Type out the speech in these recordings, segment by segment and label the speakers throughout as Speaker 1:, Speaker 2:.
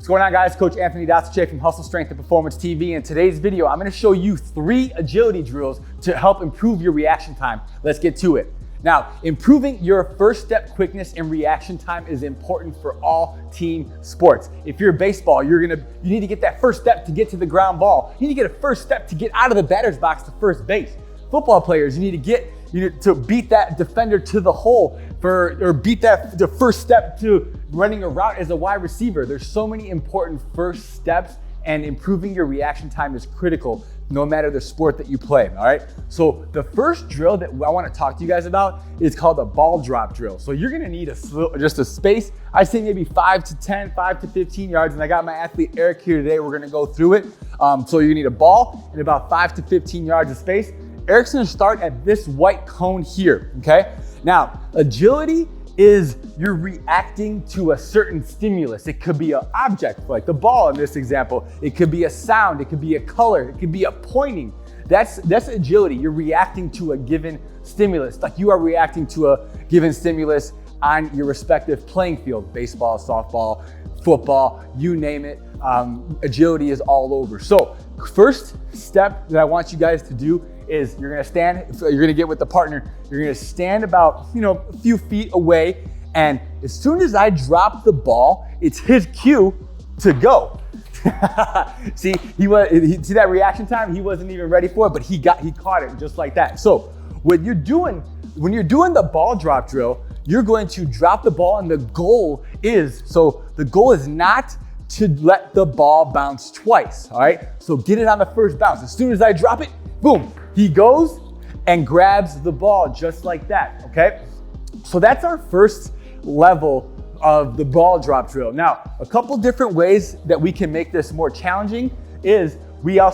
Speaker 1: What's going on, guys? Coach Anthony Dasache from Hustle Strength and Performance TV. In today's video, I'm going to show you 3 agility drills to help improve your reaction time. Let's get to it. Now, improving your first step quickness and reaction time is important for all team sports. If you're baseball, you need to get that first step to get to the ground ball. You need to get a first step to get out of the batter's box to first base. Football players, you need to beat that defender to the hole or beat the first step to running a route as a wide receiver. There's so many important first steps, and improving your reaction time is critical no matter the sport that you play, all right? So the first drill that I wanna talk to you guys about is called a ball drop drill. So you're gonna need just a space, I'd say maybe 5 to 10, 5 to 15 yards, and I got my athlete Eric here today. We're gonna go through it. So you need a ball and about 5 to 15 yards of space. Eric's gonna start at this white cone here, okay? Now, agility is you're reacting to a certain stimulus. It could be an object, like the ball in this example. It could be a sound, it could be a color, it could be a pointing. That's agility. You're reacting to a given stimulus, like you are reacting to a given stimulus on your respective playing field, baseball, softball, football, you name it. Agility is all over. So first step that I want you guys to do is you're gonna get with the partner, you're gonna stand about, a few feet away, and as soon as I drop the ball, it's his cue to go. See that reaction time? He wasn't even ready for it, but he caught it just like that. So when you're doing the ball drop drill, you're going to drop the ball, and the goal is not to let the ball bounce twice, all right? So get it on the first bounce. As soon as I drop it, boom, he goes and grabs the ball just like that, okay? So that's our first level of the ball drop drill. Now, a couple different ways that we can make this more challenging is we face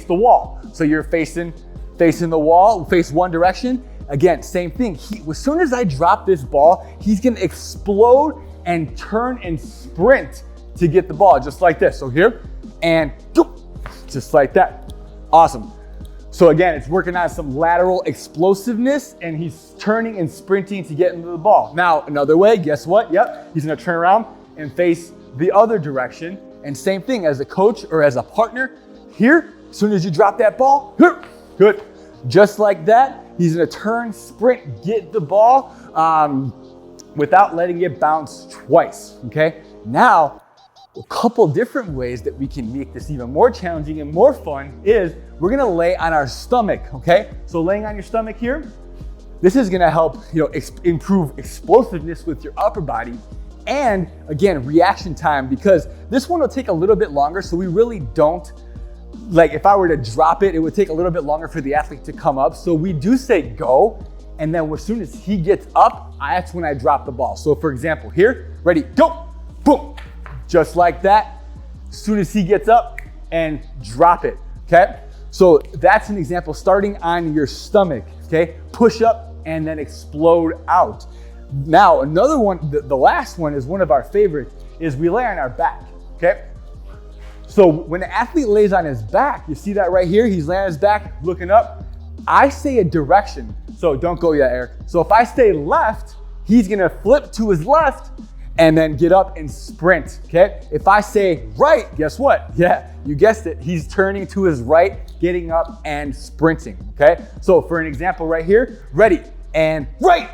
Speaker 1: the wall. So you're facing the wall, face one direction. Again, same thing. As soon as I drop this ball, he's gonna explode and turn and sprint to get the ball, just like this. So here, and just like that. Awesome. So again, it's working on some lateral explosiveness, and he's turning and sprinting to get into the ball. Now, another way, guess what? Yep, he's gonna turn around and face the other direction. And same thing, as a coach or as a partner, here, as soon as you drop that ball, here, good. Just like that, he's gonna turn, sprint, get the ball without letting it bounce twice, okay? Now, a couple different ways that we can make this even more challenging and more fun is we're gonna lay on our stomach, okay? So laying on your stomach here, this is gonna help improve explosiveness with your upper body, and again, reaction time, because this one will take a little bit longer, so we really don't, if I were to drop it, it would take a little bit longer for the athlete to come up. So we do say go, and then as soon as he gets up, that's when I drop the ball. So for example, here, ready, go, boom. Just like that, as soon as he gets up, and drop it, okay? So that's an example, starting on your stomach, okay? Push up and then explode out. Now, another one, the last one is one of our favorites, is we lay on our back, okay? So when the athlete lays on his back, you see that right here? He's laying on his back, looking up. I say a direction, so don't go yet, Eric. So if I say left, he's gonna flip to his left, and then get up and sprint, okay? If I say right, guess what? Yeah, you guessed it. He's turning to his right, getting up and sprinting, okay? So for an example right here, ready and right.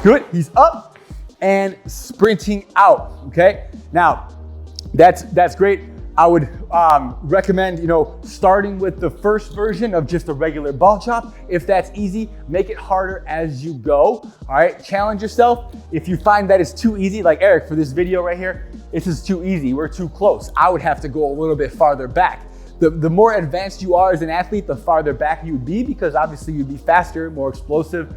Speaker 1: Good, he's up and sprinting out, okay? Now, that's great. I would recommend, starting with the first version of just a regular ball drop. If that's easy, make it harder as you go, all right? Challenge yourself. If you find that it's too easy, like Eric, for this video right here, this is too easy, we're too close. I would have to go a little bit farther back. The more advanced you are as an athlete, the farther back you'd be, because obviously you'd be faster, more explosive,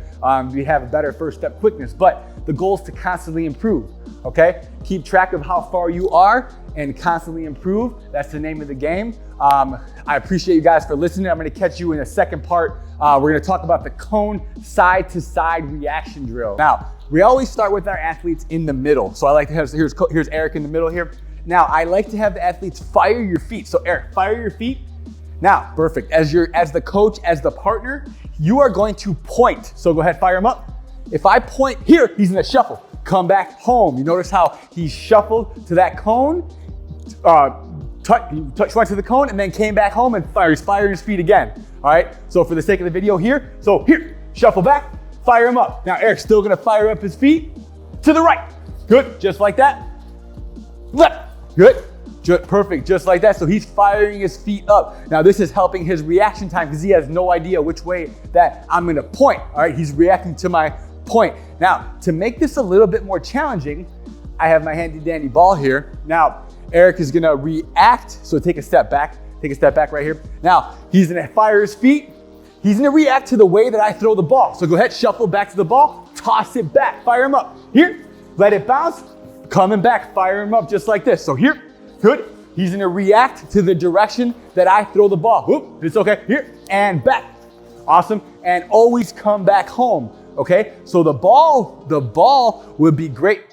Speaker 1: you'd have a better first step quickness, but the goal is to constantly improve, okay? Keep track of how far you are and constantly improve. That's the name of the game. I appreciate you guys for listening. I'm gonna catch you in a second part. We're gonna talk about the cone side to side reaction drill. Now, we always start with our athletes in the middle. So I like to have, here's Eric in the middle here. Now, I like to have the athletes fire your feet. So Eric, fire your feet. Now, perfect. As the coach, as the partner, you are going to point. So go ahead, fire him up. If I point here, he's gonna shuffle. come back home. You notice how he shuffled to that cone, went to the cone and then came back home and he's firing his feet again. All right, so for the sake of the video here, shuffle back, fire him up. Now Eric's still gonna fire up his feet to the right. Good, just like that. Left, good. Perfect, just like that. So he's firing his feet up. Now this is helping his reaction time because he has no idea which way that I'm gonna point. All right, he's reacting to my point. Now, to make this a little bit more challenging, I have my handy dandy ball here. Now, Eric is gonna react. So take a step back right here. Now, he's gonna fire his feet. He's gonna react to the way that I throw the ball. So go ahead, shuffle back to the ball, toss it back, fire him up. Here, let it bounce, coming back, fire him up just like this. So here, good. He's gonna react to the direction that I throw the ball. Whoop, it's okay. Here and back. Awesome. And always come back home. Okay. So the ball would be great,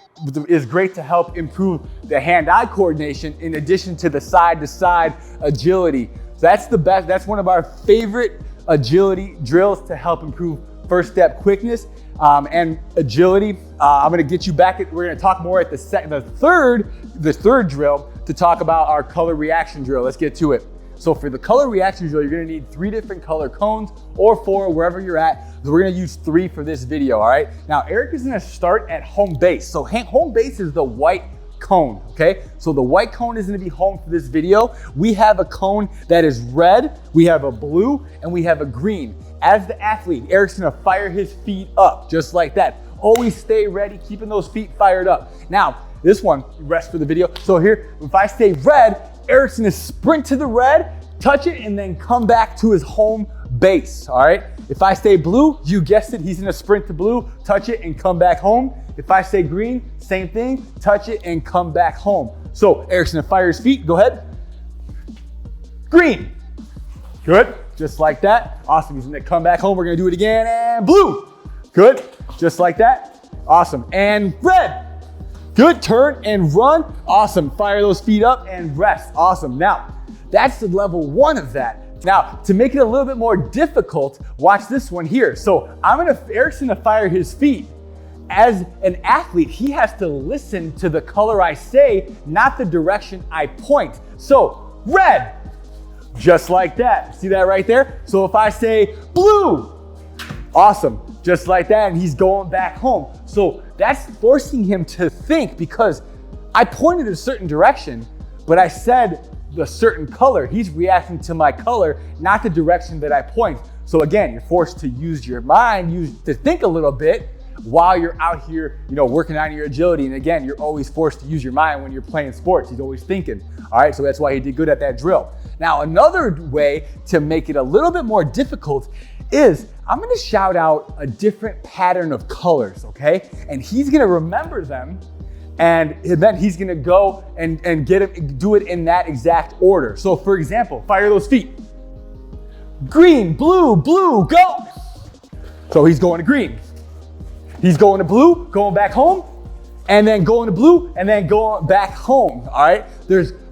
Speaker 1: is great to help improve the hand-eye coordination in addition to the side-to-side agility. So that's the best. That's one of our favorite agility drills to help improve first step quickness and agility. I'm gonna get you back. We're gonna talk more at the third drill to talk about our color reaction drill. Let's get to it. So for the color reaction drill, you're gonna need 3 different color cones or 4, wherever you're at. So we're gonna use 3 for this video, all right? Now, Eric is gonna start at home base. So home base is the white cone, okay? So the white cone is gonna be home for this video. We have a cone that is red, we have a blue, and we have a green. As the athlete, Eric's gonna fire his feet up, just like that. Always stay ready, keeping those feet fired up. Now, this one, rest for the video. So here, if I stay red, Eric's gonna sprint to the red, touch it, and then come back to his home base, all right? If I stay blue, you guessed it, he's gonna sprint to blue, touch it, and come back home. If I stay green, same thing, touch it, and come back home. So Eric's gonna fire his feet, go ahead. Green, good, just like that. Awesome, he's gonna come back home, we're gonna do it again, and blue, good, just like that. Awesome, and red. Good, turn and run. Awesome, fire those feet up and rest. Awesome, now that's the level 1 of that. Now, to make it a little bit more difficult, watch this one here. So Eric's gonna fire his feet. As an athlete, he has to listen to the color I say, not the direction I point. So red, just like that. See that right there? So if I say blue, awesome, just like that, and he's going back home. So that's forcing him to think because I pointed a certain direction, but I said the certain color. He's reacting to my color, not the direction that I point. So again, you're forced to use your mind, to think a little bit while you're out here, working on your agility. And again, you're always forced to use your mind when you're playing sports. He's always thinking. All right, so that's why he did good at that drill. Now, another way to make it a little bit more difficult is I'm gonna shout out a different pattern of colors, okay? And he's gonna remember them, and then he's gonna go and do it in that exact order. So for example, fire those feet. Green, blue, blue, go. So he's going to green. He's going to blue, going back home, and then going to blue, and then going back home, all right?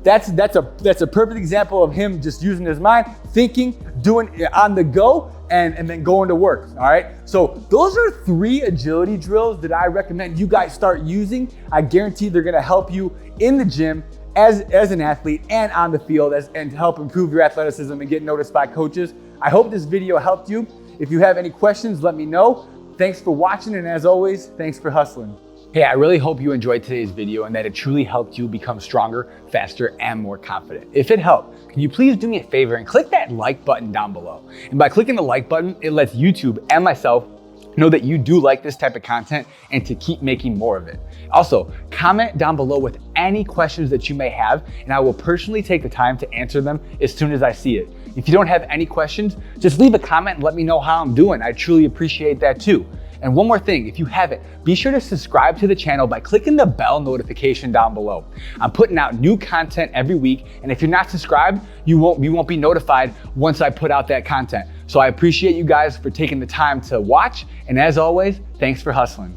Speaker 1: That's a perfect example of him just using his mind, thinking, doing it on the go, and then going to work, all right? So those are 3 agility drills that I recommend you guys start using. I guarantee they're gonna help you in the gym as an athlete and on the field and to help improve your athleticism and get noticed by coaches. I hope this video helped you. If you have any questions, let me know. Thanks for watching, and as always, thanks for hustling. Hey, I really hope you enjoyed today's video and that it truly helped you become stronger, faster, and more confident. If it helped, can you please do me a favor and click that like button down below? And by clicking the like button, it lets YouTube and myself know that you do like this type of content and to keep making more of it. Also, comment down below with any questions that you may have, and I will personally take the time to answer them as soon as I see it. If you don't have any questions, just leave a comment and let me know how I'm doing. I truly appreciate that too. And one more thing, if you haven't, be sure to subscribe to the channel by clicking the bell notification down below. I'm putting out new content every week, and if you're not subscribed, you won't be notified once I put out that content. So I appreciate you guys for taking the time to watch, and as always, thanks for hustling.